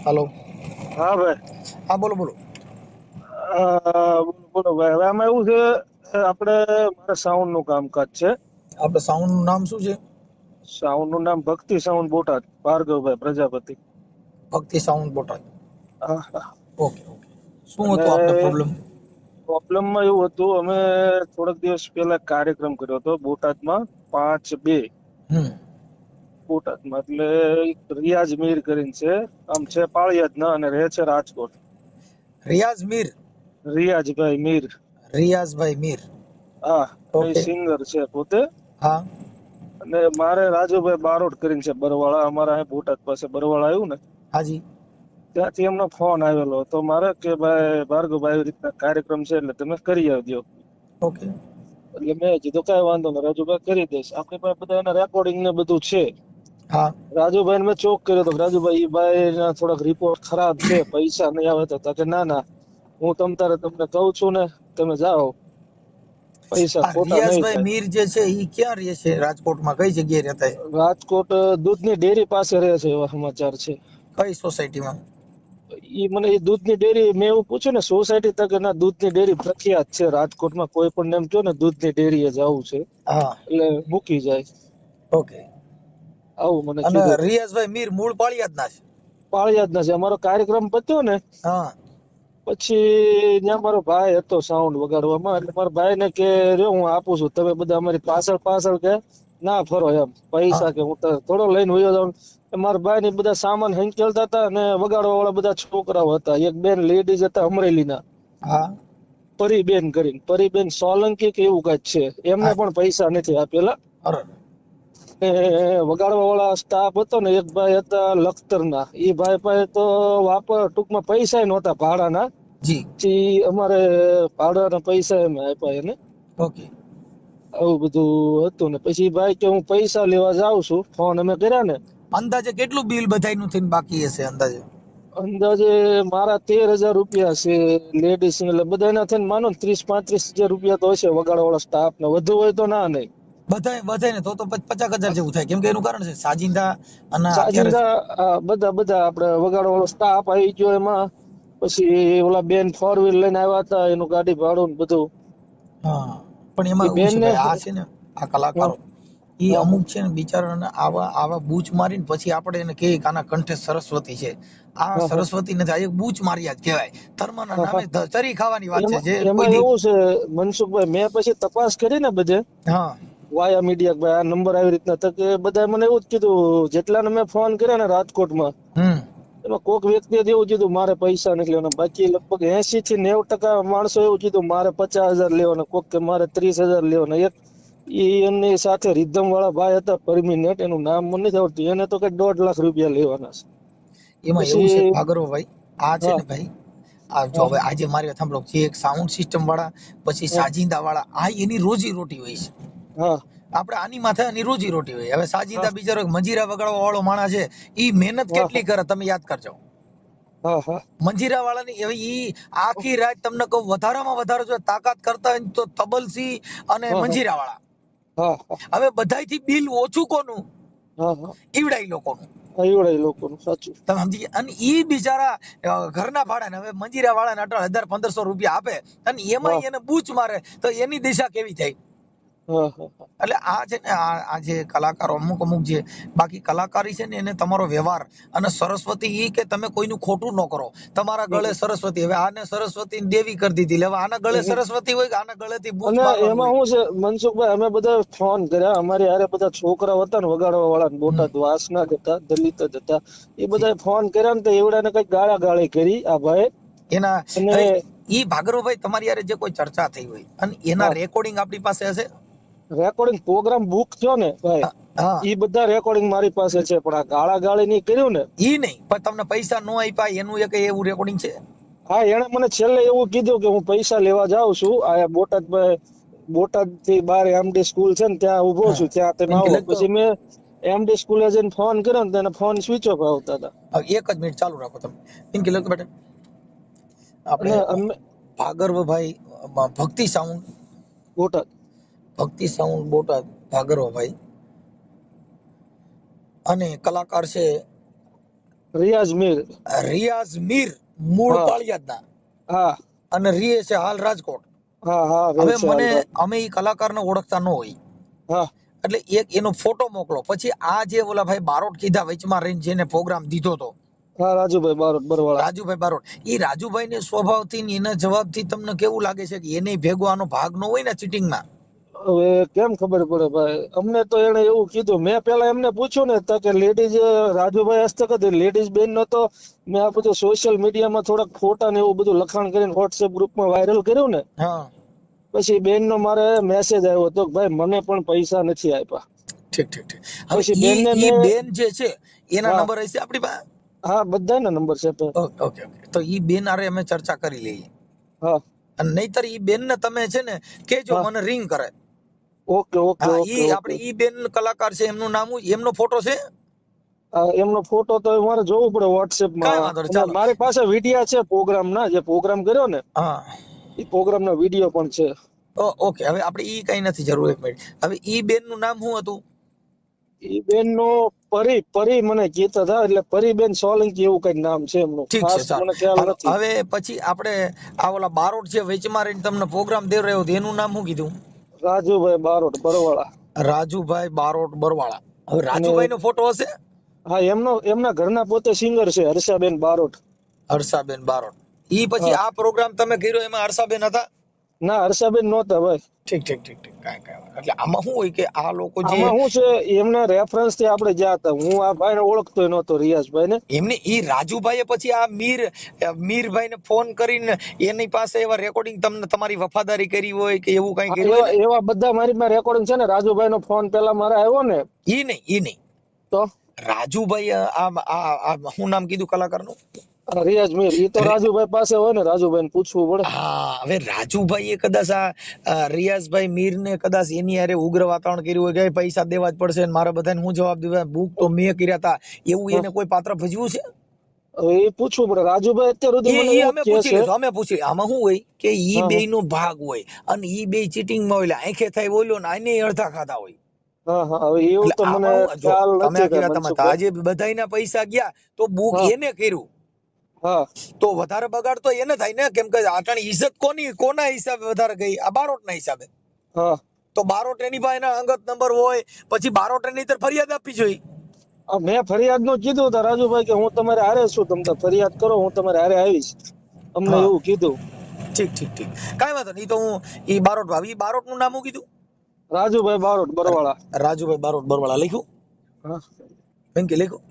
Hello. હા ભાઈ. હા, બોલો બોલો. બોલો બોલો ભાઈ. હવે આમાં એવું છે, આપણે મારે સાઉન્ડ નું કામકાજ છે. આપણે સાઉન્ડ નું નામ શું છે? સાઉન્ડ નું નામ ભક્તિ સાઉન્ડ બોટાદ, ભાર્ગવભાઈ પ્રજાપતિ. ભક્તિ સાઉન્ડ બોટાદ. હા હા. Okay okay. શું અને હતું આપણે પ્રોબ્લેમ? પ્રોબ્લેમમાં એવું હતું, અમે થોડાક દિવસ પહેલા કાર્યક્રમ કર્યો હતો બોટાદમાં 5/2 બોટાદમાં. એટલે એક રિયાઝ મીર કરીને છે, આમ છે પાળિયાદ ના અને રહે છે રાજકોટ. રિયાઝ મીર. રિયાઝભાઈ મીર. રિયાઝભાઈ મીર. હા, એ ઓકે. સિંગર છે પોતે. હા અને મારે રાજુભાઈ બારોટ કરીને છે બરવાળા, અમારા અહીં બોટાદ પાસે બરવાળા આવ્યું ને હાજી. ત્યાંથી એમનો ફોન આવેલો તો મારે કે ભાઈ ભાર્ગવભાઈ આવી રીતના કાર્યક્રમ છે એટલે તમે કરી આવજો. ઓકે. એટલે મેં કીધું કઈ વાંધો નહીં, રાજુભાઈ કરી દઈશ. આપણી પાસે બધા એના રેકોર્ડિંગ ને બધું છે. હા રાજુભાઈ મેં ચોક કર્યો તો રાજુભાઈ ઈ ભાઈ ના થોડાક રિપોર્ટ ખરાબ છે, પૈસા નહીં આવે તો કે ના ના, હું તમને કહું છું ને, તમે જાઓ, પૈસા આ ખોટા નહીં રિયાઝભાઈ થાય. મીર જે છે ઈ ક્યાં રહે છે? રાજકોટમાં કઈ જગ્યાએ રહેતા છે? રાજકોટ દૂધની ડેરી પાસે રહે છે એવા સમાચાર છે. કઈ સોસાયટીમાં? એ દૂધની ડેરી મેં એવું પૂછ્યું ને સોસાયટી તક, ના દૂધની ડેરી પ્રખ્યાત છે રાજકોટમાં, કોઈ પણ એમ કહો ને દૂધની ડેરીએ જવું છે હા. એટલે મૂકી જાય, ઓકે. આવું મને અને કીધું હતું. રિયાઝભાઈ મીર મૂળ પાળિયાદના છે? પાળિયાદ ના છે. અમારો કાર્યક્રમ પત્યો ને હા પછી ત્યાં મારો ભાઈ હતો સાઉન્ડ વગાડવામાં, એટલે મારા ભાઈ ને કે જો હું આપું છું, તમે બધા અમારી પાછળ પાછળ કે ના ફરો એમ, હા પૈસા કે હું થોડો લઈને વયો જાઉં. મારા ભાઈ ને બધા સામાન હંકેલતા હતા અને વગાડવા વાળા બધા છોકરાઓ હતા. એક બેન લેડીઝ હતા અમરેલીના, હા પરીબેન કરીને, પરીબેન સોલંકી કે એવું કઈક છે, એમને હા. પણ પૈસા નથી આપેલા. અરે એ વગાડવા વાળા સ્ટાફ હતો ને, એક ભાઈ હતા લખતરના, એ ભાઈ પાસે તો ટૂંકમાં પૈસા નહોતા ભાડાના. જી. પછી અમારે ભાડાના પૈસા એમ આપ્યા એને, ઓકે. આવું બધું હતું. ને પછી ભાઈ કે હું પૈસા લેવા જાઉં છું, ફોન અમે કર્યા ને, અંદાજે કેટલું બિલ બધાયનું થઈને બાકી હશે અંદાજે? અંદાજે મારા 13,000 રૂપિયા છે લેડીઝ, એટલે બધાના થઈને માનો ને 30-35,000 રૂપિયા તો હશે વગાડવા વાળા સ્ટાફ ને, વધુ હોય તો ના નહીં. બધાય ને તો 50,000 જેવું થાય, કેમ કે એનું કારણ છે સાજિંદા અને અત્યારે સાજિંદા બધા આપણે વગાડવા વાળો સ્ટાફ આવી ગયો એમાં. પછી ઓલા બેન 4 વ્હીલ લઈને આવ્યા હતા, એનું ગાડી ભાડું ને બધું. હા. પણ એ એમાં એવું બેન છે ને ભાઈ, આ છે ને આ કલાકારો એ હા અમુક છે ને બિચારાને આવા આવા બૂચ મારીને પછી આપણે એને કહીએ કે આના કંઠે સરસ્વતી છે. આ હા હા સરસ્વતી નથી, આ એક બૂચ માર્યા જ કહેવાય. ધર્મના હા નામે હા. ચરી ખાવાની વાત છે એમાં જે કોઈ એમાં દી. એવું છે મનસુખભાઈ, મેં પછી તપાસ કરી ને બધે હા વાયા મીડિયા, ભાઈ આ નંબર આવી રીતના, તો કે બધા મને એવું જ કીધું, જેટલાને મેં ફોન કર્યા ને રાજકોટમાં, હમ એમાં કોક વ્યક્તિએ એવું કીધું મારે પૈસા નથી લેવાના. બાકી લગભગ 80-90% માણસો એવું કીધું મારે 50,000 લેવાના, કોક કે મારે 30,000 લેવાના. એક એમની સાથે રિધમ વાળા ભાઈ હતા પરમિનેન્ટ, એનું નામ મને નથી આવડતું, એને તો કઈ 1.5 લાખ રૂપિયા લેવાના છે. એમાં એવું છે પછી ભાઈ, આ છે હા ને ભાઈ, આ જો હા હવે આજે મારી વાત સાંભળો, જે એક સાઉન્ડ સિસ્ટમ વાળા પછી હા સાજિંદા વાળા, આ એની રોજી રોટી હોય છે. હા આપણે આની માથે આની રોજી રોટી હોય. હવે હા સાજિંદા બિચારો એક મંજીરા વગાડવા વાળો માણસ છે, ઈ મહેનત હા કેટલી કરે તમે યાદ કરજો. હા હા મંજીરા વાળાની હવે ઈ આખી રાત તમને કહું વધારામાં વધારે જો તાકાત કરતા હોય ને તો તબલસી અને હા હા મંજીરા વાળા. હા હા હવે બધાયથી બિલ ઓછું કોનું? હા હા ઈવડાઈ લોકોનું. આવડે એ લોકોનું સાચું. તમે સમજી ગયા? અને ઈ બિચારા ઘરના ભાડા હવે મંજીરા વાળાને 18,000-1500 રૂપિયા આપે અને એમાં હા એને બૂચ મારે તો એની દિશા કેવી થાય? હા હા એટલે આ છે ને આ જે કલાકારો અમુક જે બાકી કલાકારી છે ને એને તમારો વ્યવહાર અને સરસ્વતી ઈ કે તમે કોઈનું ખોટું ન કરો. તમારા ગળે સરસ્વતી, હવે આને સરસ્વતી દેવી કરી દીધી, હવે આના ગળે સરસ્વતી હોય કે આના ગળેથી બૂચ અને મારવાનું એમાં હોય? શું છે મનસુખભાઈ, અમે બધા ફોન કર્યા, અમારી હારે બધા છોકરાઓ હતા ને વગાડવા વાળા, બોટાદ વાસના જ હતા, દલિત જ હતા, એ બધા ફોન કર્યા ને તો એવડાને કઈક ગાળા ગાળી કરી આ ભાઈ. એના અને હવે ઈ ભાગરુભાઈ તમારી યારે જે કોઈ ચર્ચા થઈ હોય અને એના હા, રેકોર્ડિંગ આપણી પાસે હશે? રેકોર્ડિંગ પ્રોગ્રામ બુક થયો ને ભાઈ, હા ઈ બધા રેકોર્ડિંગ મારી પાસે છે, પણ આ ગાળા ગાળી ની કર્યું ને. ઈ નહીં, પણ તમને પૈસા ન આપ્યા એનું એક એવું રેકોર્ડિંગ છે? હા, એને મને છેલ્લે એવું કીધું કે હું પૈસા લેવા જાઉં છું, આ બોટાદ થી બાર એમડી સ્કૂલ છે ને ત્યાં ઉભો હા છું, ત્યાં તમે એમ કે આવો. લખતો પછી મેં એમડી સ્કૂલે જઈને ફોન કર્યો ને તેને ફોન સ્વિચ ઓફ આવતા હતા. એક જ મિનિટ ચાલુ રાખો તમે. એમ કે લખતો બેટા આપણે અને અમે ભાગરવભાઈ ભક્તિ સાઉન્ડ, બોટાદ ભક્તિ સાઉન્ડ બોટાદ ભાગરવભાઈ અને કલાકાર છે રિયાઝ મીર. રિયાઝ મીર મૂળ હા પાળિયાદના હા અને રીએ છે હાલ રાજકોટ. હા હા રે હવે છે મને હાલમાં. અમે ઈ કલાકારને ઓળખતા ન હોય હા એટલે એક એનો ફોટો મોકલો. પછી આ જે ઓલા ભાઈ બારોટ કીધા વચમાં રહીને જેને પ્રોગ્રામ દીધો તો હા રાજુભાઈ બારોટ બરવાળા. રાજુભાઈ બારોટ, એ રાજુભાઈ ને સ્વભાવથી ને એના જવાબથી તમને કેવું લાગે છે કે એને ભેગો આનો ભાગ ન હોય ને ચીટિંગમાં? હવે કેમ ખબર પડે ભાઈ, અમને તો એને એવું કીધું. મેં પેલા એમને પૂછ્યું ને તો કે લેડીઝ રાજુભાઈ હસ્તક હતી, લેડીઝ બેન નો તો મેં આ બધું સોશિયલ મીડિયામાં થોડાક ફોટા ને એવું બધું લખાણ કરીને વોટ્સએપ ગ્રુપમાં વાયરલ કર્યું ને, હા પછી બેન નો મારે મેસેજ આવ્યો હતો કે ભાઈ મને પણ પૈસા નથી આપ્યા. ઠીક ઠીક ઠીક. હવે પછી બેન ને ઈ મેં, બેન જે છે એના હા નંબર હશે આપણી પાસે? હા બધાના નંબર છે તો. Okay okay okay. તો ઈ બેન આરે અમે ચર્ચા કરી લઈએ. હા અને નહીતર ઈ બેન ને તમે છે ને કેજો હા મને રિંગ કરે. ઓકે ઓકે હા ઓકે ઈ ઓકે. આપણે ઈ બેન કલાકાર છે, એમનું નામ એમનો ફોટો છે? એમનો ફોટો તો મારે જોવું પડે કાંઈ વોટ્સએપમાં, વાંધો નહીં, અને ચાલો. મારી પાસે વિડિયા છે પ્રોગ્રામ ના, જે પ્રોગ્રામ કર્યો ને હા એ પ્રોગ્રામ નો વિડીયો પણ છે. ઓકે. હવે આપણે ઈ કઈ નથી જરૂર, એક મિનિટ. હવે ઈ બેન નું નામ શું હતું? ઈ બેન નો પરી પરી મને કીધા હતા, એટલે પરીબેન સોલંકી એવું કઈક નામ છે એમનું, ઠીક છે, ખાસ ચાલો. મને ખ્યાલ હાલો નથી. હવે પછી આપણે આ ઓલા બારોટ છે વચમાં રહીને તમને પ્રોગ્રામ દે રહ્યો હતો, એનું નામ શું કીધું? રાજુભાઈ બારોટ બરવાળા. રાજુભાઈ બારોટ બરવાળા. હવે અને રાજુભાઈ નો ફોટો હશે? હા એમના ઘરના પોતે સિંગર છે, હર્ષાબેન બારોટ. હર્ષાબેન બારોટ. ઈ પછી હા આ પ્રોગ્રામ તમે કર્યો એમાં હર્ષાબેન હતા? ના હર્ષાબેન નહોતા ભાઈ. ઠીક ઠીક ઠીક ઠીક. કાંઈ એટલે આમાં શું હોય કે આ લોકો જે આમાં શું છે, એમના રેફરન્સ થી આપણે ગયા હતા. હું આ ભાઈને ઓળખતો નહોતો, રિયાઝભાઈ ને. એમને ઈ રાજુભાઈએ પછી આ મીરભાઈ ને ફોન કરીને એની પાસે એવા રેકોર્ડિંગ તમને તમારી વફાદારી કરી હોય કે એવું કઈ હા કર્યું હોય એવા ને? એવા બધા મારી પાસે રેકોર્ડિંગ છે ને. રાજુભાઈ નો ફોન પેલા મારે આવ્યો ને ઈ નહીં તો રાજુભાઈ શું નામ કીધું કલાકારનું? રિયાઝ મીર, ઈ તો રાજુભાઈ પાસે હોય ને, રાજુભાઈ ને પૂછવું પડે. હા. હવે રાજુભાઈ એ કદાચ રિયાઝભાઈ મીર ને કદાચ એની હારે ઉગ્ર વાતાવરણ કર્યું હોય કે પૈસા દેવા જ પડશે ને મારે બધાને હું જવાબ દેવા, બુક તો મેં કર્યા હતા, એવું હા, એને કોઈ પાત્ર ભજવું છે? હવે એ પૂછવું પડે. રાજુભાઈ અત્યાર સુધી મને ઈ એવું અમે જ કહે પૂછી છે. લઈશું, અમે પૂછી. આમાં શું હોય કે ઈ હા બે હા નો ભાગ હોય અને ઈ બે ચીટિંગ માં હોય, આંખે થાય બોલ્યો ને આને અડધા ખાધા હોય. હા હા હવે એવું એટલે તો મને આમાં હું જો ખ્યાલ તમે નથી આ કઈ કહેવા તમે મનસુખભાઈ. આજે બધાયના પૈસા ગયા તો બુક હા એને કર્યું હા તો વધારે બગાડ તો એને થાય ને, કેમ કે આટણી ઇજ્જત કોના હિસાબે વધારે ગઈ? આ બારોટના હિસાબે. હા તો બારોટ એની પાસે એના અંગત નંબર હોય, પછી બારોટ એની તરફ ફરિયાદ આપવી જોઈએ. મેં ફરિયાદ નું કીધું હતા રાજુભાઈ કે હું તમારે હારે છું, તમે ફરિયાદ કરો, હું તમારે હારે આવીશ. અમને હા એવું કીધું. ઠીક ઠીક ઠીક. કાંઈ વાંધો નહીં. ઈ તો હું ઈ બારોટ ભાવ, ઈ બારોટ નું નામ શું કીધું? રાજુભાઈ બારોટ બરવાળા. રાજુભાઈ બારોટ બરવાળા લખ્યું? હા બેન કે લખ્યું?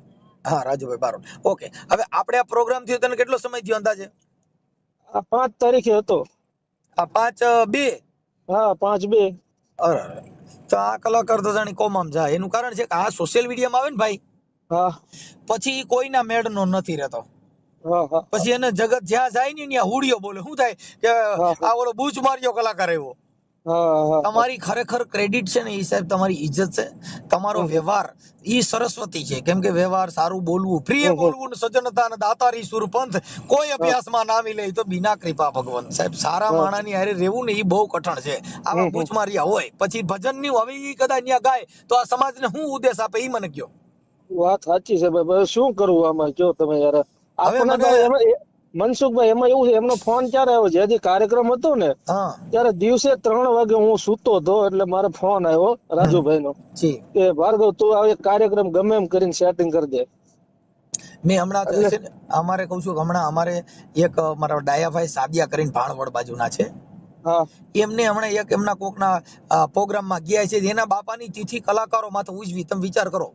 હા રાજુભાઈ બારોટ. ઓકે. હવે આપણે આ પ્રોગ્રામ થયો તને કેટલો સમય થયો અંદાજે? આ 5 તારીખે હતો. આ 5/2. હા 5/2. અરે તો આ કલાકાર તો જાણી કોમામ જાય. એનું કારણ છે કે આ સોશિયલ મીડિયામાં આવે ને ભાઈ, હા પછી ઈ કોઈના મેળનો નથી રહેતો. હા હા પછી એને જગત જ્યાં જાય ને ત્યાં હુડિયો બોલે. શું થાય કે હા આ ઓલો બૂચ માર્યો કલાકાર આવ્યો. હા હા હા. તમારી ખરેખર ક્રેડિટ છે ને એ સાહેબ, તમારી ઇજ્જત છે, તમારો હમ વ્યવહાર ઈ સરસ્વતી છે. કેમ કે વ્યવહાર સારું બોલવું, પ્રિય હમ હમ. બોલવું ને સજ્જનતા અને દાતારી સુરપંથ કોઈ હા અભ્યાસમાં ના મિલે તો બિના કૃપા ભગવંત. સાહેબ સારા હા માણાની હારે રહેવું ને ઈ બહુ કઠણ છે. આવા હમ હમ. બૂચમારિયા હોય પછી ભજન ની હવે ઈ કદાચ ત્યાં ગાય તો આ સમાજને શું ઉદ્દેશ આપે ઈ મને કયો. વાત સાચી છે ભાઈ. હવે શું કરવું આમાં, કયો તમે યાર. હવે આપણને મને તો એમાં મનસુખભાઈ એમાં એવું છે, એમનો ફોન ક્યારે આવ્યો, જેથી કાર્યક્રમ હતો ને હા ત્યારે દિવસે 3 વાગે હું સૂતો હતો, એટલે મારે ફોન આવ્યો રાજુભાઈ નો જી. કે ભાર્ગવ તું આ એક કાર્યક્રમ ગમે એમ કરીને સેટિંગ કરી દે. મેં હમણાં એટલે છે ને અમારે કહું છું કે હમણાં અમારે એક મારા ડાયાભાઈ સાદિયા કરીને ભાણવડ બાજુના છે, હા એમને હમણાં એક એમના કોકના પ્રોગ્રામમાં ગયા છે, એના બાપાની તિથિ કલાકારો માથે ઉજવી. તમે વિચાર કરો,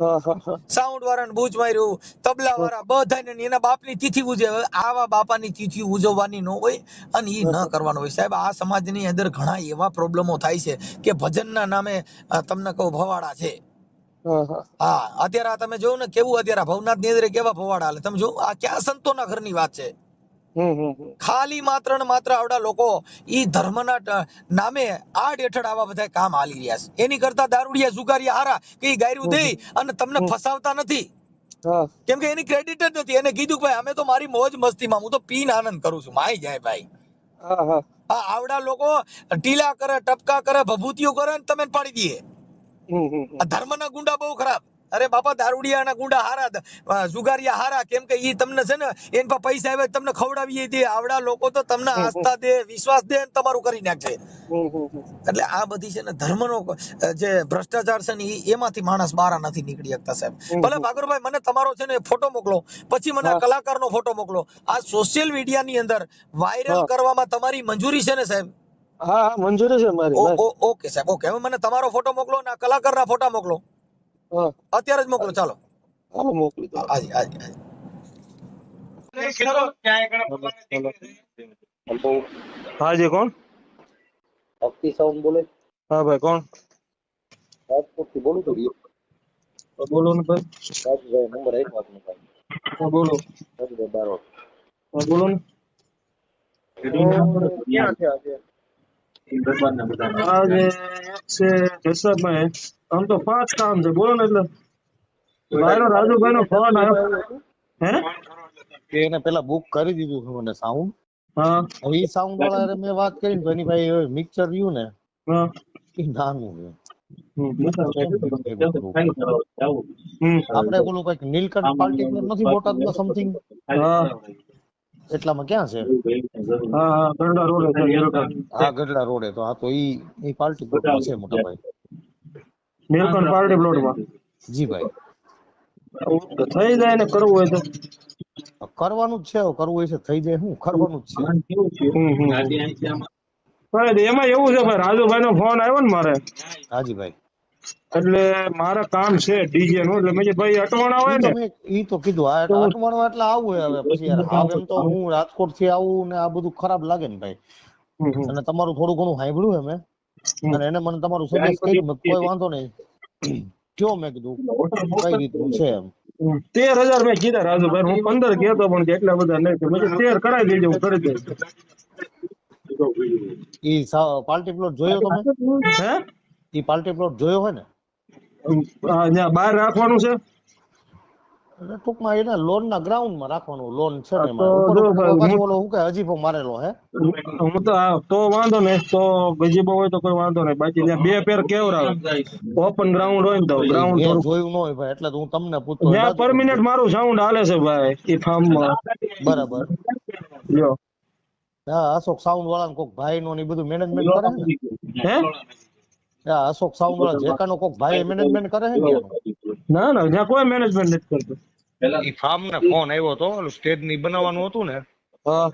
હા હા હા સાઉન્ડ વાળાને બૂચ માર્યું, તબલા વાળા બધાને એના બાપની તિથિ ઉજવે. હવે આવા બાપાની તિથિ ઉજવવાની ન હોય અને એ ન કરવાનું હોય. સાહેબ આ સમાજની અંદર ઘણા એવા પ્રોબ્લેમો થાય છે કે ભજનના નામે તમને કહું ભવાડા છે. હા હા હા અત્યારે આ તમે જોયું ને કેવું અત્યારે ભવનાથ ની અંદર કેવા ભવાડા હાલે. તમે જો આ ક્યાં સંતોના ઘરની વાત છે. હમ. ખાલી માત્ર ને માત્ર આવડા લોકો ઈ ધર્મના નામે આડ હેઠળ આવા બધા કામ હાલી રહ્યા છે. એની કરતા દારૂડિયા જુગારિયા હારા કે ઈ ગાયરું દે અને તમને ફસાવતા નથી. હા કેમ કે એની ક્રેડિટ જ નથી. એને કીધું ભાઈ અમે તો મારી મોજ મસ્તીમાં હું તો પીન આનંદ કરું છું. માઈ જાય ભાઈ. હા હા આ આવડા લોકો ટીલા કરે, ટપકા કરે, ભભૂતિઓ કરે ને તમે પાડી દઈએ. હમ. આ ધર્મના ગુંડા બહુ ખરાબ. અરે બાપા દારૂડિયાના ગુંડા હારા, જુગારિયા હારા, કેમ કે ઈ તમને છે ને એની પાસે પૈસા આવે તમને ખવડાવી દે. આવડા લોકો તો તમને આસ્થા દે, વિશ્વાસ દે ને તમારું કરી નાખશે. એટલે આ બધી છે ને ધર્મનો જે ભ્રષ્ટાચાર છે ને એમાંથી માણસ બહાર નથી નીકળી શકતા સાહેબ. ભલે ભાગુરભાઈ મને તમારો છે ને ફોટો મોકલો, પછી મને આ કલાકારનો ફોટો મોકલો. આ સોશિયલ મીડિયાની અંદર વાયરલ કરવામાં તમારી મંજૂરી છે ને સાહેબ? હા હા મંજૂરી છે મારી ભાઈ. ઓકે સાહેબ, ઓકે. હવે મને તમારો ફોટો મોકલો ને આ કલાકારના ફોટા મોકલો, હા અત્યારે જ મોકલો. ચાલો હાલો મોકલી દો. હાજી હાજી હાજી. હા જી કોણ? ભક્તિ સાઉન્ડ બોલે. હા ભાઈ કોણ? રાજકોટ થી બોલું છું. બોલો ને ભાઈ. રાજભાઈ નંબર આપ્યો આપનો ભાઈ. હા બોલો. રાજભાઈ બારોટ. હા બોલો ને. ક્યાં છે આજે? આજે એક છે જસભાઈ, આમ તો 5 કામ છે, બોલો ને. એટલે ભાઈનો રાજુભાઈ નો ફોન આવ્યો. હે કે એને પેલા બુક કરી દીધું છે મને સાઉન્ડ. હા હવે ઈ સાઉન્ડ વાળા મેં વાત કરી ને તો એની ભાઈ મિક્સર રહ્યું ને હા એ નાનું છે. હમ આપણે બોલું કઈક નીલકંઠ પાર્ટી નથી બોટાદમાં સમથિંગ, હા એટલામાં ક્યાં છે? હા હા ગરડા રોડે છે નીલકંઠ. હા ગઢડા રોડે. તો હા તો ઈ પાર્ટી પ્લોટમાં છે મોટા ભાઈ. નીલકંઠ પાર્ટી પ્લોટમાં જી ભાઈ. થઈ જાય ને કરવું હોય તો. કરવાનું જ છે, કરવું હોય છે થઈ જાય, શું કરવાનું જ છે. પણ એમાં એવું છે ભાઈ, રાજુભાઈ નો ફોન આવ્યો ને મારે, હાજી ભાઈ. એટલે મારે કામ છે ડીજે નું. એટલે મેં કીધું ભાઈ અટવાણા હોય ને ઈ તો કીધું આ અટવાણું એટલે આવું હોય. હવે પછી યાર હાવ એમ તો હું રાજકોટ થી આવું ને આ બધું ખરાબ લાગે ને ભાઈ. અને તમારું થોડું ઘણું સાંભળ્યું હે મેં, અને એને મને તમારું સજેસ્ટ કર્યું, મેં કોઈ વાંધો નહીં કયો, મેં કીધું કઈ રીતનું છે એમ. 13,000 મેં કીધા રાજુભાઈ. હું 15 કહેતો પણ કે એટલા બધા નહીં. મેં કીધું 13 કરાવી દેજો, હું કરી દઈશ. ઈ પાર્ટી પ્લોટ જોયો તમે? હે ઈ પાર્ટી પ્લોટ જોયો હોય ને? ત્યાં બહાર રાખવાનું છે. એટલે ટૂંકમાં એને લોન ના ગ્રાઉન્ડ માં રાખવાનું. લોન છે ને તો એમાં ઉપર જો ભાઈ, પાછો ઓલો શું કે અજીબો મારેલો હે. હું તો વાંધો નહીં, તો ગજીબો હોય તો કોઈ વાંધો નહીં. બાકી ત્યાં 2 પેર કેવરાવે ઓપન ગ્રાઉન્ડ હોય ને તો ગ્રાઉન્ડ મેં થોડું જોયું ન હોય ભાઈ, એટલે તો હું તમને પૂછતો. ત્યાં પરમિનન્ટ મારું સાઉન્ડ હાલે છે ભાઈ એ ફાર્મમાં. બરાબર. લ્યો હા અશોક સાઉન્ડ વાળા કોક ભાઈ નો બધું મેનેજમેન્ટ કરે ને. હે હા અશોક સાઉન્ડ વાળા જેકા નો કોક ભાઈ મેનેજમેન્ટ કરે છે ને એનું. ના ના ત્યાં કોઈ મેનેજમેન્ટ નથી કરતું. ઈ ફાર્મ ને ફોન આવ્યો તો ઓલું સ્ટેજ ની બનાવવાનું હતું ને. હા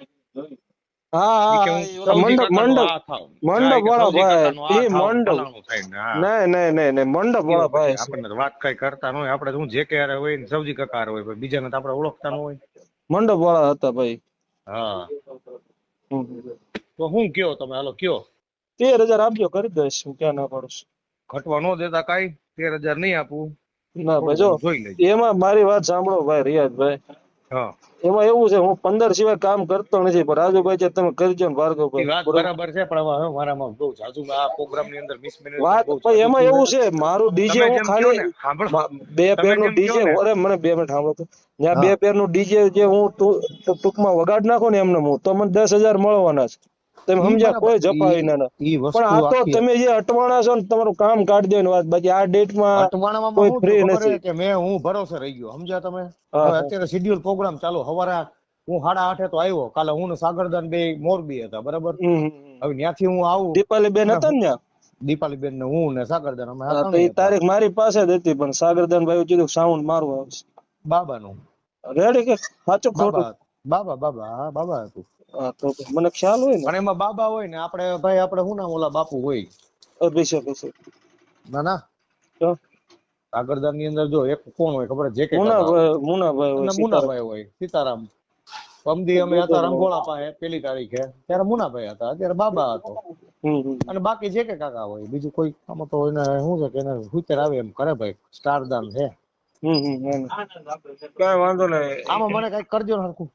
હા ઈ કે હા હું મંડપ મંડપ વાળા ભાઈ. એ મંડપ નહીં મંડપ વાળા ભાઈ. આપણને વાત કઈ કરતા ન હોય. આપણે શું જે કે હારે હોય ને સૌજી કાકા હારે હોય, બીજાને તો આપણે ઓળખતા ન હોય. મંડપ વાળા હતા ભાઈ. હા તો હું કયો તમે? હાલો કયો. 13,000 આપજો, કરી દઈશ. હું ક્યાં ના પાડું છું. ઘટવા ન દેતા કાઈ. 13,000 નહીં આપું. ના ભાઈ જો જોઈ લેજો. એમાં મારી વાત સાંભળો ભાઈ રિયાજભાઈ. હા એમાં એવું છે, હું 15 સિવાય કામ કરતો નથી, પણ રાજુભાઈ છે તમે કરજો ને ભાર્ગવભાઈ. વાત બરાબર છે, પણ હવે મારામાં બહુ જાજુ આ પ્રોગ્રામ ની અંદર મિસમેનેજમેન્ટ વાત ભાઈ એમાં એવું છે, મારું ડીજે હું ખાલી 2 પેર નું ડીજે. અરે મને 2 મિનિટ સાંભળો તો. ત્યાં 2 પેર નું ડીજે જે હું ટૂંકમાં વગાડ નાખો ને એમને હું તો મને 10,000 મળવાના છે. તમે સમજ્યા? કોઈ જપાવી ના. પણ આ તો તમે જે અટવાણા છો ને તમારું કામ કાઢી દેવાની વાત. બાકી આ ડેટમાં અટવાણામાં કોઈ હું ફ્રી ખબર નથી. છે કે મેં હું ભરોસે રહી ગયો. સમજ્યા તમે? હવે અત્યારે શેડ્યુલ પ્રોગ્રામ ચાલુ. સવારે હું 8:30 તો આવ્યો. કાલે હું ને સાગરદાન બે મોરબી હતા. બરાબર. હવે ત્યાંથી હું આવું. દીપાલી બેન હતા ને ત્યાં? દીપાલી બેન ને હું ને સાગરદાન અમે હા તો એ તારીખ મારી પાસે જ હતી, પણ સાગરદાન ભાઈ કીધું સાઉન્ડ મારું આવશે. બાબાનું રેડી કે સાચું ખોટું? બાબા હા બાબા હતું. હા તો મને ખ્યાલ હોય ને. પણ એમાં બાબા હોય ને આપણે ભાઈ આપણે શું નામ ઓલા બાપુ હોય. અભિષેક ના ના તો સાગરદાન ની અંદર જો એક કોણ હોય ખબર? જે કે મુનાભાઈ હોય, મુનાભાઈ હોય, સીતારામ. પમદી અમે હતા રંગોળા પાસે 1 તારીખે, ત્યારે મુનાભાઈ હતા, અત્યારે બાબા હતો. અને બાકી જે કે કાકા હોય. બીજું કોઈ આમાં તો એને શું છે કે એને હુતર આવે એમ કરે ભાઈ. સ્ટારદાન છે. કઈ વાંધો નહીં. આમાં મને કઈક કરજો ને હરખું.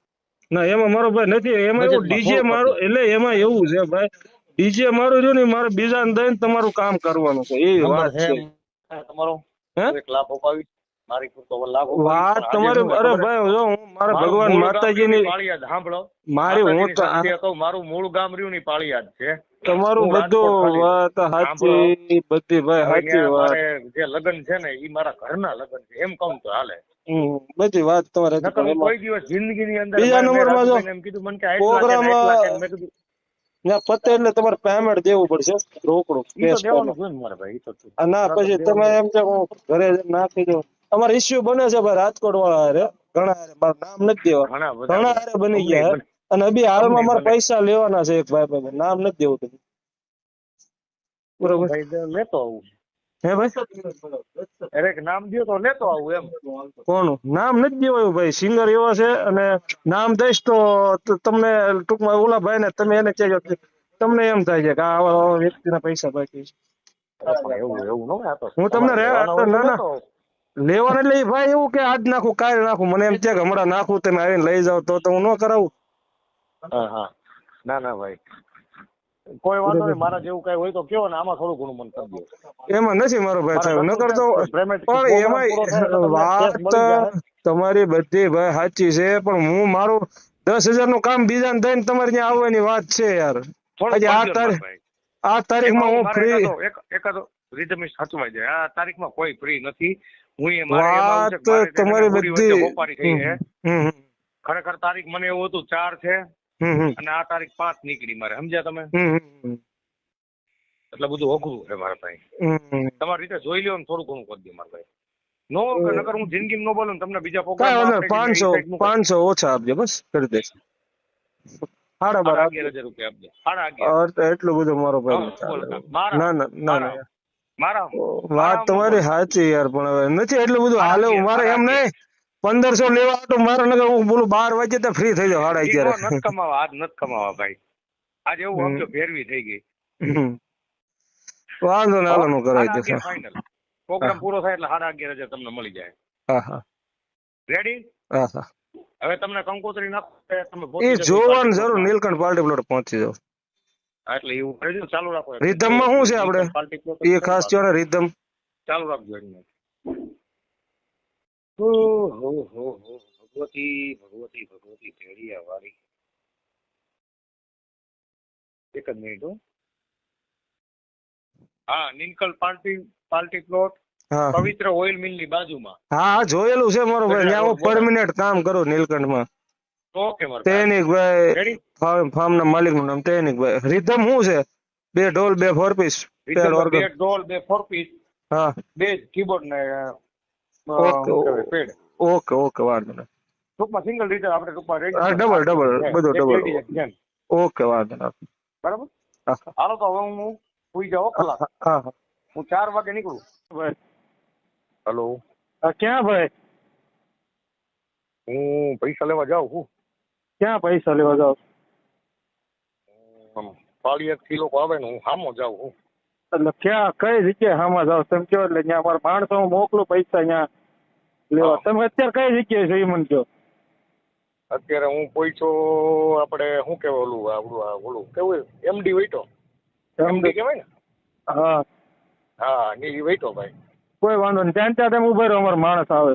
ના એમાં મારો ભાઈ નથી. એમાં એવું ડીજે મારું, એટલે એમાં એવું છે ભાઈ, ડીજે મારું રહ્યું ને મારે બીજાને દઈને તમારું કામ કરવાનું છે. એ વાત છે તમારો. એક લાભ અપાવી મારી તો લાભ વાત તમારી. અરે ભાઈ જો હું મારા ભગવાન માતાજીની પાળિયાદ સાંભળો. મારી હું તો મારું મૂળ ગામ રહ્યું ની પાળિયાદ છે. તમારું હું રાજકોટ બધું ખાલી વાત સાંભળો. સાચી, બધી ભાઈ હવે સાચી ત્યાં વાત. મારે જે લગ્ન છે ને એ મારા ઘરના લગ્ન છે એમ કહું તો હાલે. બધી વાત તમારી સાચી, નકર પણ હું એમાં કોઈ દિવસ જિંદગીની અંદર બીજા મેં નંબરમાં જો રાજુભાઈ ને એમ કીધું મને કે આટલા કે ને પ્રોગ્રામ આટલા કે ને. મેં કીધું ત્યાં પતે એટલે તમારે પેમેન્ટ દેવું પડશે રોકડું ઈ તો કેશ દેવાનું પેમેન્ટ. જોઈએ ને મારે ભાઈ, ઈ તો છે. ના નકર પછી તમે દેવાનું એમ કે હું ઘરે જઈને નાખી દઉં. અમારે ઇસ્યુ બને છે ભાઈ રાજકોટ વાળા હારે, ઘણા હારે, મારું નામ નથી દેવા, ઘણા બધા ઘણા બને. હારે બની અમને ગયા બને, હે. અને અભી હાલમાં અમને મારે બને. પૈસા લેવાના છે એક ભાઈ પાસે, નામ નથી દેવું તમે. તો બરોબર ભાઈ લેતો આવું. હે ભાઈ? અરે કે નામ દ્યો તો લેતો આવું એમ. કોનું નામ નથી દેવાયું ભાઈ, સિંગર એવા છે. અને નામ દઈશ તો તમને ટૂંકમાં ઓલા ભાઈ ને તમે એને કહેજો કે તમને એમ થાય છે કે આ આવા આવા વ્યક્તિના પૈસા બાકી છે. અરે પણ એવું ન હોય. આ તો હું તમને તમારે લેવાના હોય તો ના ના લેતો આવું. લેવાને એટલે ઈ ભાઈ એવું કે આજ નાખું કાલ નાખું, મને એમ છે કે હમણાં નાખું તમે આવીને લઈ જાવ તો હું ન કરાવું. હા હા, ના ના ભાઈ, કોઈ વાંધો નહીં. મારા જેવું કઈ હોય તો કયો ને, આમાં થોડું ઘણું મને કરી દો. એમાં નથી મારો ભાઈ મારા સાહેબ, ન ઘરનું છે કરતો. પેમેન્ટ પણ પ્રોગ્રામ પૂરો થાય એટલે એમાં તમને કેશ વાત મળી જાય. તમારી બધી ભાઈ સાચી છે, પણ હું મારું 10,000 નું કામ બીજાને દઈને તમારે ત્યાં આવવાની વાત છે યાર. થોડુંક હજી કરજો ને મારા ભાઈ. આ તારીખમાં એમાં હું મારે ફ્રી. એકાદો રીધમિસ સાચવાઈ જાય. આ તારીખમાં કોઈ ફ્રી નથી. મારે એમાં આવું છે વાત કે મારે છે ને તમારી હોળી વચ્ચે બધી. હોપારી થઈ છે. હમ ખરેખર તારીખ મને એવું હતું 4 છે હમ અને આ તારીખ 5 નીકળી મારે, સમજ્યા તમે? હમ એટલે બધું અઘરું છે મારા ભાઈ. હમ તમારી રીતે જોઈ લ્યો ને થોડું ઘણું કરી દો મારા ભાઈ. નો નકર હું જિંદગી ન બોલું ને તમને બીજા કઈ પ્રોગ્રામમાં વાંધો આપણે નહીં, જઈને એ સાઈડ મૂકો. 500 ઓછા આપજો, બસ કરી દઈશ. 11,500 11,000 રૂપિયા આપજો. 11,500. એટલું બધું મારો ભાઈ હા ન ચાલે. બોલ. મારા ના ના ના ના મારા મારા વાત મારા નો તમારી બોલો. સાચી યાર, પણ હવે નથી એટલું બધું હાલે. 11,500 મારે એમ 11,500. નહીં 1,500 લેવા તો મારે નકર હું બોલું 12 વાગે તો ફ્રી થઈ જાવ 11:30. નથી કમાવા, આજ નથી કમાવા ભાઈ. આજ એવું સમજો ફેરવી થઈ ગઈ. વાંધો ને, હાલો નું કરાવી દે. 11,500 ફાઇનલ. પ્રોગ્રામ પૂરો થાય એટલે 11,500 તમને મળી જાય. હા હા રેડી? હા હા. હવે તમને કંકોત્રી નાખો તમે એ પહોંચી જશો જોવાનું પાર્ટી જરૂર, પ્લોટમાં. નીલકંઠ પાર્ટી પ્લોટ પહોંચી જાવ. એટલે એવું કરજો, ચાલુ રાખો. રિધમમાં શું છે આપણે પાર્ટી પ્લોટ એ ખાસ કયો ને, રિધમ ચાલુ રાખજો એમને. હો ભગવતી ભગવતી ભગવતી ભેળિયા વાળી. એક જ મિનિટ હો. હા, નિલકંઠ પાર્ટી પ્લોટ હા પવિત્ર ઓઇલ મિલ ની બાજુમાં. હા હા, જોયેલું છે મારો ભાઈ, ત્યાં હું બોટાદ. પરમિનન્ટ કામ કરું નીલકંઠમાં. ઓકે મારા ભાઈ. તૈનિકભાઈ રેડી? ફાર્મ ના માલિક નું નામ તૈનિકભાઈ. રિધમ શું છે? 2 ઢોલ 2 4 પીસ પેડ રીધમમાં 2 ઓર્ગન. ઢોલ 2 4 પીસ હા 2 કીબોર્ડ ને ઓકે શું કહેવાય પેડ. ઓકે ઓકે, વાંધો નહીં. ટૂંકમાં સિંગલ રીતે આપણે ટૂંકમાં રેડી હા છે. ડબલ 5 ડબલ છે. બધું એક ડબલ. લેડીઝ એક જેન્ટ. ઓકે, વાંધો નહીં. બરાબર? હા હાલો તો હવે હું સુઈ જાઉં કલાક. હા હા. હું 4 વાગે નીકળું. ભાઈ હેલો, ક્યાં ભાઈ? હું પૈસા લેવા જાઉં છું. ક્યાં પૈસા લેવા જાવ? પાળિયાદ થી લોકો આવે ને હું સામો જાઉં છું. એટલે ક્યાં કઈ જગ્યાએ હામાં જાવ તમે કહો, એટલે ત્યાં મારા માણસો હું મોકલું પૈસા ત્યાં લેવા. હા. તમે અત્યારે કઈ જગ્યાએ છો એ મને કહો. અત્યારે હું પહોંચ્યો આપણે શું કહેવાય ઓલું કેવું એમડી વેઠો. એમડી કહેવાય ને? હા હા, ની વેઠો ભાઈ. કોઈ વાંધો નહીં, ત્યાં ત્યાં તમે ઉભા રહો, અમારો માણસ આવે.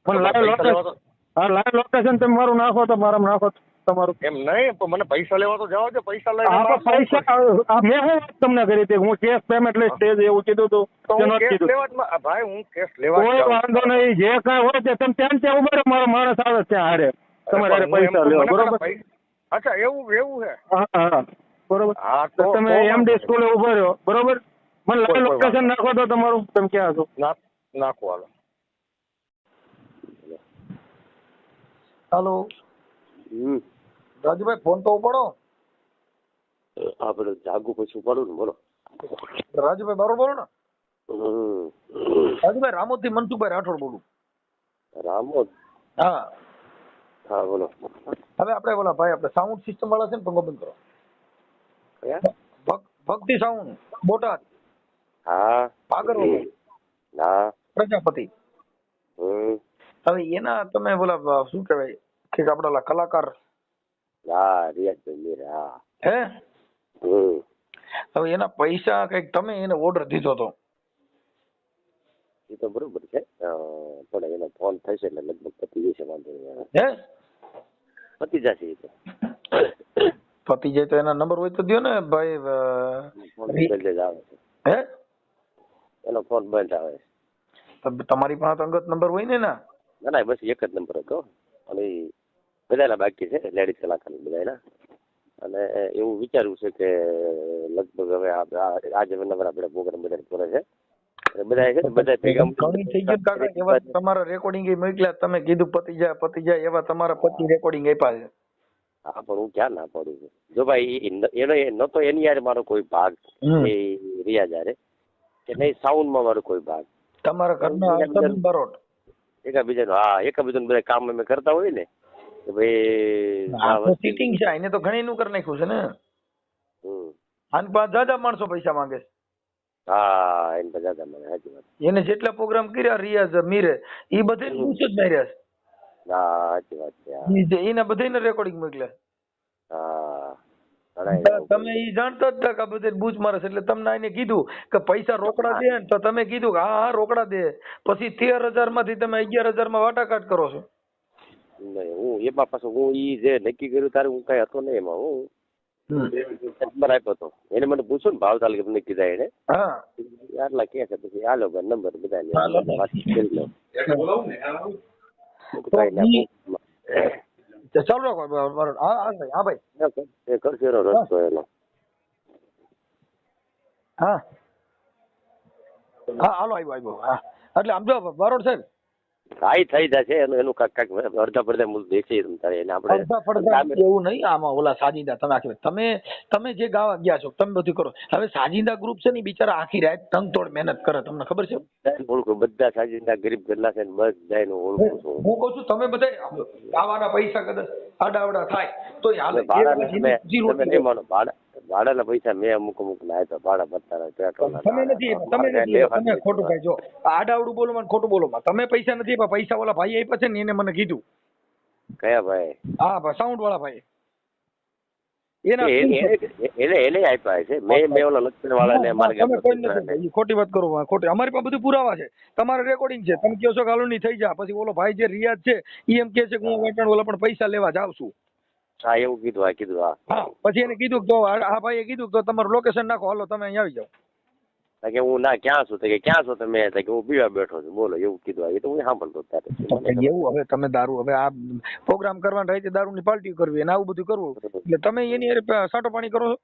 મને લાઈવ પૈસા લોકેશન, લેવા તો હા લાઈવ લોકેશન તમે મારું નાખો તો મારામાં નાખો તમારું. એમ નહીં, પણ મને પૈસા લેવા તો જવા દે. પૈસા લઈને હા મારા પણ પૈસા મેં શું વાત તમને કરી હતી, હું કેશ પેમેન્ટ લઈશ તે જ એવું કીધું હતું તો કે હું નથી કેશ કીધું? લેવા જ ભાઈ, હું કેશ લેવા જ કોઈ જાઉં વાંધો છું. નહીં, જે કાંઈ હોય તે તમે ત્યાં ત્યાં ઉભા રહો, મારો માણસ આવે ત્યાં હારે તમારે હારે પૈસા લેવા. બરોબર? અચ્છા, એવું છે? હા હા બરોબર. હા તો તમે એમડી સ્કૂલે ઉભા રહ્યો. બરોબર? મને લાઈવ કોઈ લોકેશન વાંધો નાખો તો તમારું, તમે ક્યાં છો? નાખો હાલો. હાલો રાજુભાઈ, ફોન તો ઉપાડો. આપણે જાગુ પછી ઉપાડું ને, બોલો. રાજુભાઈ બરોબર બોલો ને. રાજુભાઈ રામોદ થી મનસુખભાઈ રાઠોડ બોલું. રામોદ? હા હા બોલો. હવે આપણે બોલા ભાઈ, આપણે સાઉન્ડ સિસ્ટમ વાળા છે ને, પંખો બંધ કરો. કયા? ભક્તિ સાઉન્ડ બોટાદ હા ભાગરવા ના. પ્રજાપતિ. હવે એના તમે બોલા શું કહેવાય કે આપડા કલાકાર હા રિયાઝભાઈ મીર. હા હે હવે એના પૈસા કઈક તમે એને ઓર્ડર દીધો તો. એ તો બરોબર છે, પણ એનો ફોન થશે એટલે લગભગ પતી જશે. વાંધો નહીં, હે પતી જશે એ તો. પતી જાય તો એના નંબર હોય તો દયો ને ભાઈ. ફોન બંધ જ આવે છે, હે એનો ફોન બંધ આવે છે. તો તમારી પાસે અંગત નંબર હોય ને એના? ના ના, બસ એક જ નંબર હતો અને બધાના બાકી છે લેડીઝ કલાકાર બધાના. અને એવું વિચાર્યું છે કે લગભગ હવે આજે નંબર આપણે પ્રોગ્રામ બધા કરે છે બધા છે ને બધા ભેગા ઘણી થઈ ગયું કાકા, એવા તમારા રેકોર્ડિંગ મોકલ્યા, તમે કીધું પતી જાય એવા તમારા 25 રેકોર્ડિંગ આપ્યા છે. હા, પણ હું ક્યાં ના પાડું છું. જો ભાઈ એનો નતો એની યાર મારો કોઈ ભાગ એ રિયાઝ યારે કે નહીં, સાઉન્ડમાં મારો કોઈ ભાગ. તમારા ઘરના અર્થન બરોડ એકાબીજાનું, હા, એકાબીજાનું બધા કામ અમે કરતા હોય ને કે ભાઈ સીટિંગ છે એને તો ઘણી નું કરી નાખ્યું છે ને. આને પાંચ દાદા માણસો પૈસા માંગે છે. હા, એને બધા મને સાચી વાત. એને જેટલા પ્રોગ્રામ કર્યા રિયાઝ મીરે એ બધે પૂછ જ માર્યા છે. હા, સાચી વાત છે. એના બધાને રેકોર્ડિંગ મોકલ્યા. હા, તમે ઈ જાણતા જ હતા કે બધે બૂચ મારે છે, એટલે તમને આને કીધું કે પૈસા રોકડા દે ને તો તમે કીધું કે હા રોકડા દે. પછી 13,000 માંથી તમે 11,000 માં વાટાઘાટ કરો છો. નહીં, હું એમાં પાછું હું ઈ જે નક્કી કર્યું તારે હું કઈ હતો નહીં એમાં. હું નંબર આપ્યો હતો એને, મને પૂછ્યું ને ભાવ તાલ કે તમને કીધા એને. હા, આટલા કે છે પછી આલો નંબર બધા વાત કરી લો. ચાલો રાખો. હા ભાઈ, કરશે એનો રસ્તો એનો. હા હા, હાલો આવ્યો. હા, એટલે આમ જો બરોડ સાહેબ કાંઈ થઈ જશે એનું કાંઈક અડધા પડધા મૂળ દેશે તારે એને આપણે અડધા પડધા એવું નહીં. આમાં ઓલા સાજિંદા તમે જે ગાવા ગયા છો તમે બધું કરો. હવે સાજિંદા ગ્રુપ છે ને બિચારા આખી રાત તંગતોડ મહેનત કરે, તમને ખબર છે? ઓળખું બધા સાજિંદા ગરીબ ઘરના છે ને બધા એનું ઓળખું છું. હું કહું છું તમે બધા ગાવાના પૈસા કદાચ આડાવડા થાય તો હાલે. તમે નહીં માનો, ભાડાના પૈસા મેં અમુક ના આપ્યા, ભાડા ભરતા તમે નથી તમે ખોટું ભાઈ જો આડાવડું બોલો માં ખોટું બોલો માં. તમે પૈસા નથી આપ્યા, પૈસા ઓલા ભાઈ આપ્યા છે ને એને મને કીધું. કયા ભાઈ? હા, સાઉન્ડ વાળા ભાઈ. એને આપ્યા છે. મેં ઓલા લક્ષ્મણ વાળાને મારે ખોટી વાત કરો, ખોટી. અમારી પાસે બધું પુરાવા છે, તમારે રેકોર્ડિંગ છે. તમે કહો છો કે હાલો નહીં થઈ જા, પછી ઓલો ભાઈ જે રિયાઝ છે એ એમ કે છે કે હું વેચાણ ઓલા પણ પૈસા લેવા જાઉં છું. હા, એવું કીધું. હા, કીધું. હા, પછી એને કીધું તો આ ભાઈએ કીધું તો તમારું લોકેશન નાખો, હાલો તમે અહીં આવી જાઓ. કે હું ના ક્યાં છું, કે ક્યાં છો તમે? કે હું પીવા બેઠો છું. બોલો, એવું કીધું. એ તો હું સાંભળતો ત્યારે. એવું હવે તમે દારૂ, હવે આ પ્રોગ્રામ કરવાના રહી દારૂ ની પાર્ટી કરવી અને આવું બધું કરવું, એટલે તમે એની સાટો પાણી કરો છો?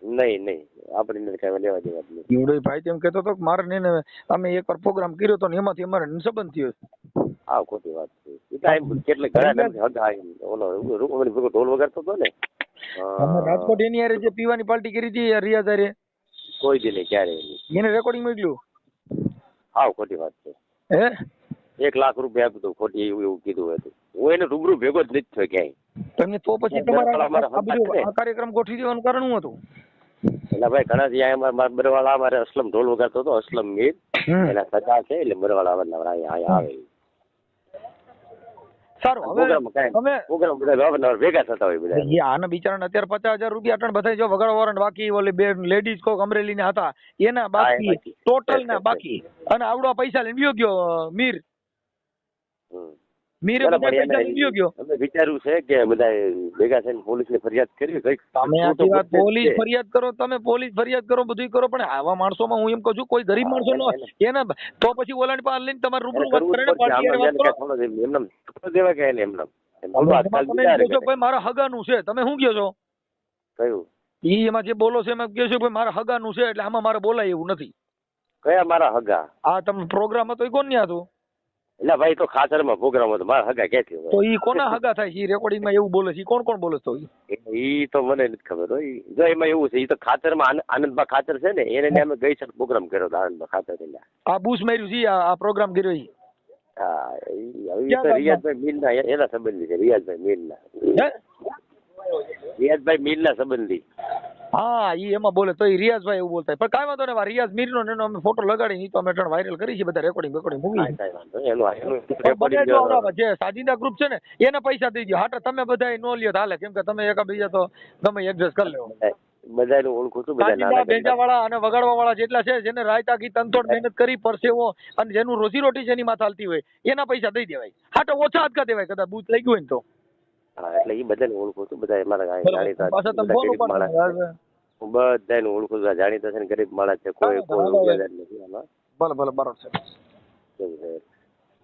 નહીં, આપણે કઈ લેવા દેવા નથી. એવડો ભાઈ તેમ કહેતો હતો કે મારે ને અમે એકવાર પ્રોગ્રામ કર્યો હતો ને એમાંથી અમારે સંબંધ થયો. હા, ખોટી વાત છે. કેટલે ઘણા ઓલો ઢોલ વગાડતો હતો ને રાજકોટ, એની હારે જે પીવાની પાર્ટી કરી હતી રિયાઝ હારે, કોઈ દી નહીં, ક્યારે એને રેકોર્ડિંગ મોકલ્યું. હા, ખોટી વાત છે. હે 1 લાખ રૂપિયા આપ્યું હતું ખોટી, એવું કીધું હતું. હું એને રૂબરૂ ભેગો જ નથી થયો ક્યાંય. તમને તો પછી તમારા આ કાર્યક્રમ ગોઠવી દેવાનું કારણ શું હતું? એટલે ભાઈ ઘણા ત્યાં મારા બરવાળા અમારે અસલમ ઢોલ વગાડતો હતો, અસલમ મીર એના સગા છે, એટલે બરવાળા આવે. સારું, હવે ભેગા થતા હોય બધા. આના બિચારાને અત્યારે 50,000 રૂપિયા અટણ બધા જો વગાડવા બાકી, ઓલી બે લેડીઝ કોક અમરેલી ના હતા એના બાકી, ટોટલ ના બાકી, અને આવડો પૈસા લઈને વિયો ગયો મીરે બધા પૈસા લઈને વિયો ગયો. અમે વિચાર્યું છે કે બધા ભેગા થઈને પોલીસ ની ફરિયાદ કરવી. તમે આખી વાત પોલીસ ફરિયાદ કરો, તમે પોલીસ ફરિયાદ કરો, બધું કરો, પણ આવા માણસોમાં હું એમ કહું છું કોઈ ગરીબ માણસો નો એને તો પછી ઓલાની પાસે લઈને તમારે રૂબરૂ વાત કરીને દેવા કે એમને મારા હગાનું છે. તમે શું કહો છો? કયું? ઈ એમાં જે બોલો છે એમાં કહો છો ભાઈ મારા હગાનું છે, એટલે આમાં મારે બોલાય એવું નથી. કયા મારા હગા? આ તમે પ્રોગ્રામ હતો એ કોણ ન્યા હતું? એટલે ભાઈ તો ખાતરમાં પ્રોગ્રામ હતો, મારા હગા ક્યાંથી? તો ઈ કોના હગા થાય છે? રેકોર્ડિંગ માં એવું બોલે છે, કોણ કોણ બોલે તો? ઈ તો મને નથી ખબર હોય. જો એમાં એવું છે, ઈ તો ખાતરમાં આનંદબા ખાતર છે ને, એને અમે ગઈ સાલ પ્રોગ્રામ કર્યો હતો આનંદબા ખાતર. આ બુશ માર્યું છે આ પ્રોગ્રામ કર્યો ઈ. હા, રિયાઝભાઈ મીરના એના સંબંધી છે. રિયાઝભાઈ મીરના સંબંધી. હા, ઈ એમાં બોલે તો રિયાઝભાઈ એવું બોલતા. પણ કાંઈ વાંધો નહીં, રિયાઝ મીરનો એનો અમે ફોટો લગાડી તો અમે વાયરલ કરી છે બધા રેકોર્ડિંગ મૂકી. જે સાજિંદા ગ્રુપ છે ને એને પૈસા દઈ દો. હાટા તમે બધા નો લ્યો હાલે, કેમ કે તમે એકાબીજા તો ગમે એડજસ્ટ કરી લેવો. બધાનું ઓળખું છું. સાજિંદા બેંજા વાળા અને વગાડવા વાળા જેટલા છે, જેને રાયતા કી તનતોડ મહેનત કરી પરસેવો અને જેનું રોજી રોટી જેની માથે હાલતી હોય એના પૈસા દઈ દેવાય. હાટા ઓછા હાથકા દેવાય કદાચ બૂથ લઈ ગયું હોય ને તો. હા એટલે એ બધાને ઓળખું છું, બધા મારા જાણીતા પાછા તમે બધા ફોન ગરીબ માણસ છે. ઉપાડો. હું બધાને ઓળખું છું, જાણીતા છે ને ગરીબ માણસ છે, કોઈ ભલે રૂપિયાદાર નથી આમાં. ભલે બરાબર છે. એવું છે.